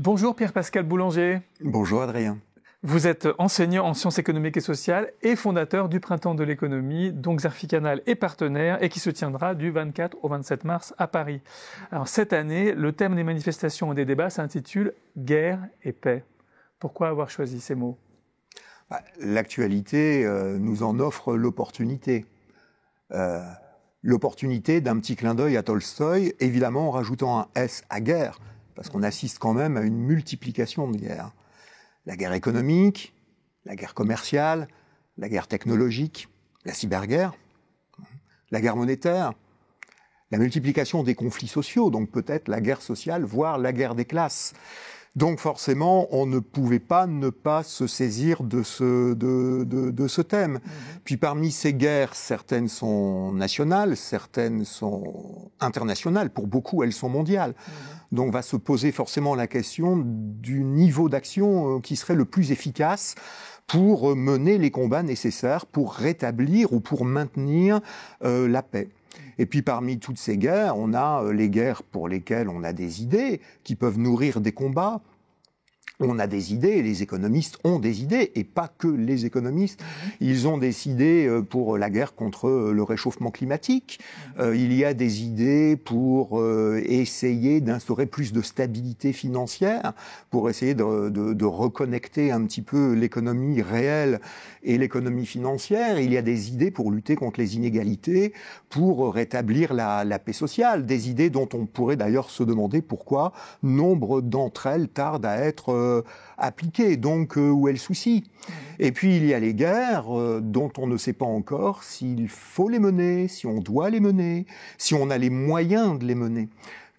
Bonjour Pierre-Pascal Boulanger. Bonjour Adrien. Vous êtes enseignant en sciences économiques et sociales et fondateur du Printemps de l'économie, dont Xerfi Canal est partenaire et qui se tiendra du 24 au 27 mars à Paris. Alors cette année, le thème des manifestations et des débats s'intitule « Guerre et paix ». Pourquoi avoir choisi ces mots ? L'actualité nous en offre l'opportunité. L'opportunité d'un petit clin d'œil à Tolstoï, évidemment en rajoutant un S à guerre, parce qu'on assiste quand même à une multiplication de guerres. La guerre économique, la guerre commerciale, la guerre technologique, la cyberguerre, la guerre monétaire, la multiplication des conflits sociaux, donc peut-être la guerre sociale, voire la guerre des classes. Donc forcément, on ne pouvait pas ne pas se saisir de ce thème. Puis parmi ces guerres, certaines sont nationales, certaines sont internationales. Pour beaucoup, elles sont mondiales. Donc va se poser forcément la question du niveau d'action qui serait le plus efficace pour mener les combats nécessaires pour rétablir ou pour maintenir la paix. Et puis parmi toutes ces guerres, on a les guerres pour lesquelles on a des idées qui peuvent nourrir des combats. On a des idées, et les économistes ont des idées, et pas que les économistes. Ils ont des idées pour la guerre contre le réchauffement climatique. Il y a des idées pour essayer d'instaurer plus de stabilité financière, pour essayer de reconnecter un petit peu l'économie réelle et l'économie financière. Il y a des idées pour lutter contre les inégalités, pour rétablir la paix sociale. Des idées dont on pourrait d'ailleurs se demander pourquoi nombre d'entre elles tardent à être appliquées, donc où est le souci. Et puis il y a les guerres dont on ne sait pas encore s'il faut les mener, si on doit les mener, si on a les moyens de les mener.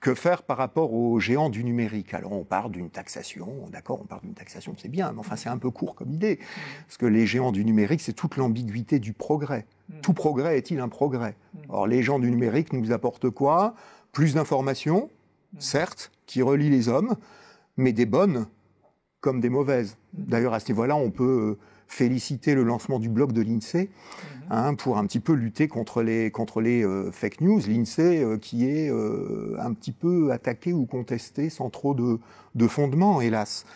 Que faire par rapport aux géants du numérique? Alors on parle d'une taxation, d'accord, on parle d'une taxation, c'est bien, mais enfin c'est un peu court comme idée, parce que les géants du numérique, c'est toute l'ambiguïté du progrès. Tout progrès est-il un progrès? Or les géants du numérique nous apportent quoi? Plus d'informations, certes, qui relient les hommes, mais des bonnes comme des mauvaises. D'ailleurs, à ce niveau-là, on peut féliciter le lancement du blog de l'INSEE pour un petit peu lutter contre les fake news. L'INSEE qui est un petit peu attaqué ou contesté sans trop de fondement, hélas.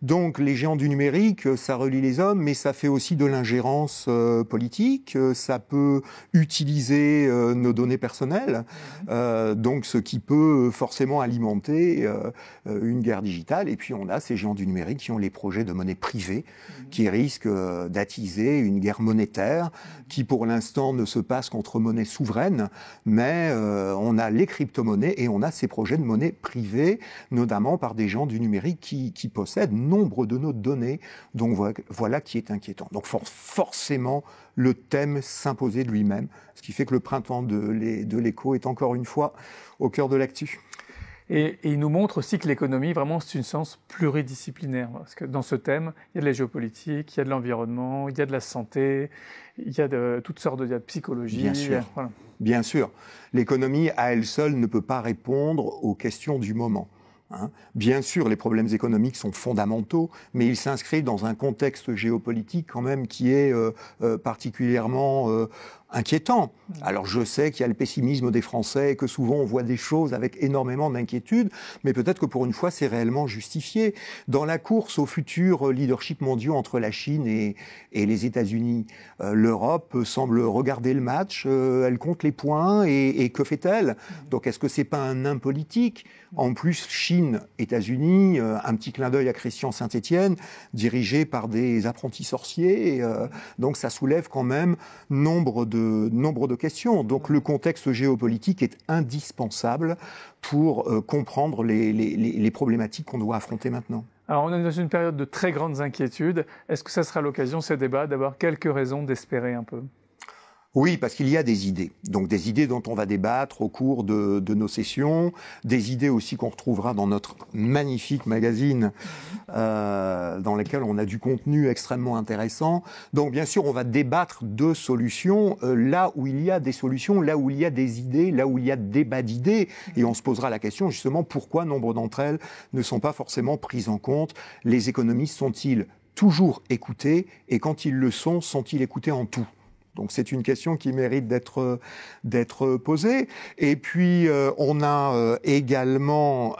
Donc les géants du numérique, ça relie les hommes, mais ça fait aussi de l'ingérence politique, ça peut utiliser nos données personnelles, donc ce qui peut forcément alimenter une guerre digitale. Et puis on a ces géants du numérique qui ont les projets de monnaie privée, qui risquent d'attiser une guerre monétaire, qui pour l'instant ne se passe qu'entre monnaies souveraines, mais on a les crypto-monnaies et on a ces projets de monnaie privée, notamment par des géants du numérique qui possèdent nombre de nos données, donc voilà qui est inquiétant. Donc forcément, le thème s'imposait de lui-même, ce qui fait que le printemps de l'écho est encore une fois au cœur de l'actu. Et il nous montre aussi que l'économie, vraiment, c'est une science pluridisciplinaire. Parce que dans ce thème, il y a de la géopolitique, il y a de l'environnement, il y a de la santé, il y a de toutes sortes de psychologie. Bien sûr. Voilà. Bien sûr. L'économie, à elle seule, ne peut pas répondre aux questions du moment. Bien sûr, les problèmes économiques sont fondamentaux, mais ils s'inscrivent dans un contexte géopolitique quand même qui est particulièrement inquiétant. Alors je sais qu'il y a le pessimisme des Français et que souvent on voit des choses avec énormément d'inquiétude, mais peut-être que pour une fois c'est réellement justifié. Dans la course aux futurs leaderships mondiaux entre la Chine et les États-Unis, l'Europe semble regarder le match, elle compte les points et que fait-elle? Donc est-ce que c'est pas un nain politique? En plus, Chine, États-Unis, un petit clin d'œil à Christian Saint-Étienne, dirigé par des apprentis sorciers, donc ça soulève quand même nombre de questions. Donc le contexte géopolitique est indispensable pour comprendre les problématiques qu'on doit affronter maintenant. Alors on est dans une période de très grandes inquiétudes. Est-ce que ça sera l'occasion, ce débat, d'avoir quelques raisons d'espérer un peu ? Oui, parce qu'il y a des idées. Donc des idées dont on va débattre au cours de nos sessions, des idées aussi qu'on retrouvera dans notre magnifique magazine dans lequel on a du contenu extrêmement intéressant. Donc bien sûr, on va débattre de solutions là où il y a des solutions, là où il y a des idées, là où il y a débat d'idées. Et on se posera la question justement pourquoi nombre d'entre elles ne sont pas forcément prises en compte. Les économistes sont-ils toujours écoutés? Et quand ils le sont, sont-ils écoutés en tout? Donc c'est une question qui mérite d'être posée. Et puis on a également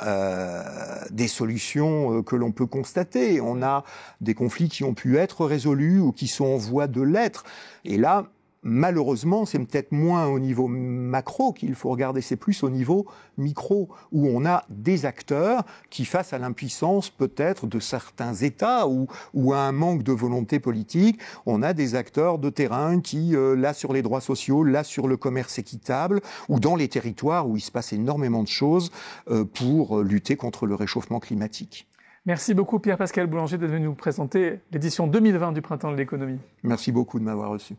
des solutions que l'on peut constater. On a des conflits qui ont pu être résolus ou qui sont en voie de l'être. Et là, malheureusement, c'est peut-être moins au niveau macro qu'il faut regarder, c'est plus au niveau micro, où on a des acteurs qui, face à l'impuissance peut-être de certains États ou à un manque de volonté politique, on a des acteurs de terrain qui, là sur les droits sociaux, là sur le commerce équitable, ou dans les territoires où il se passe énormément de choses pour lutter contre le réchauffement climatique. Merci beaucoup Pierre-Pascal Boulanger d'être venu nous présenter l'édition 2020 du Printemps de l'économie. Merci beaucoup de m'avoir reçu.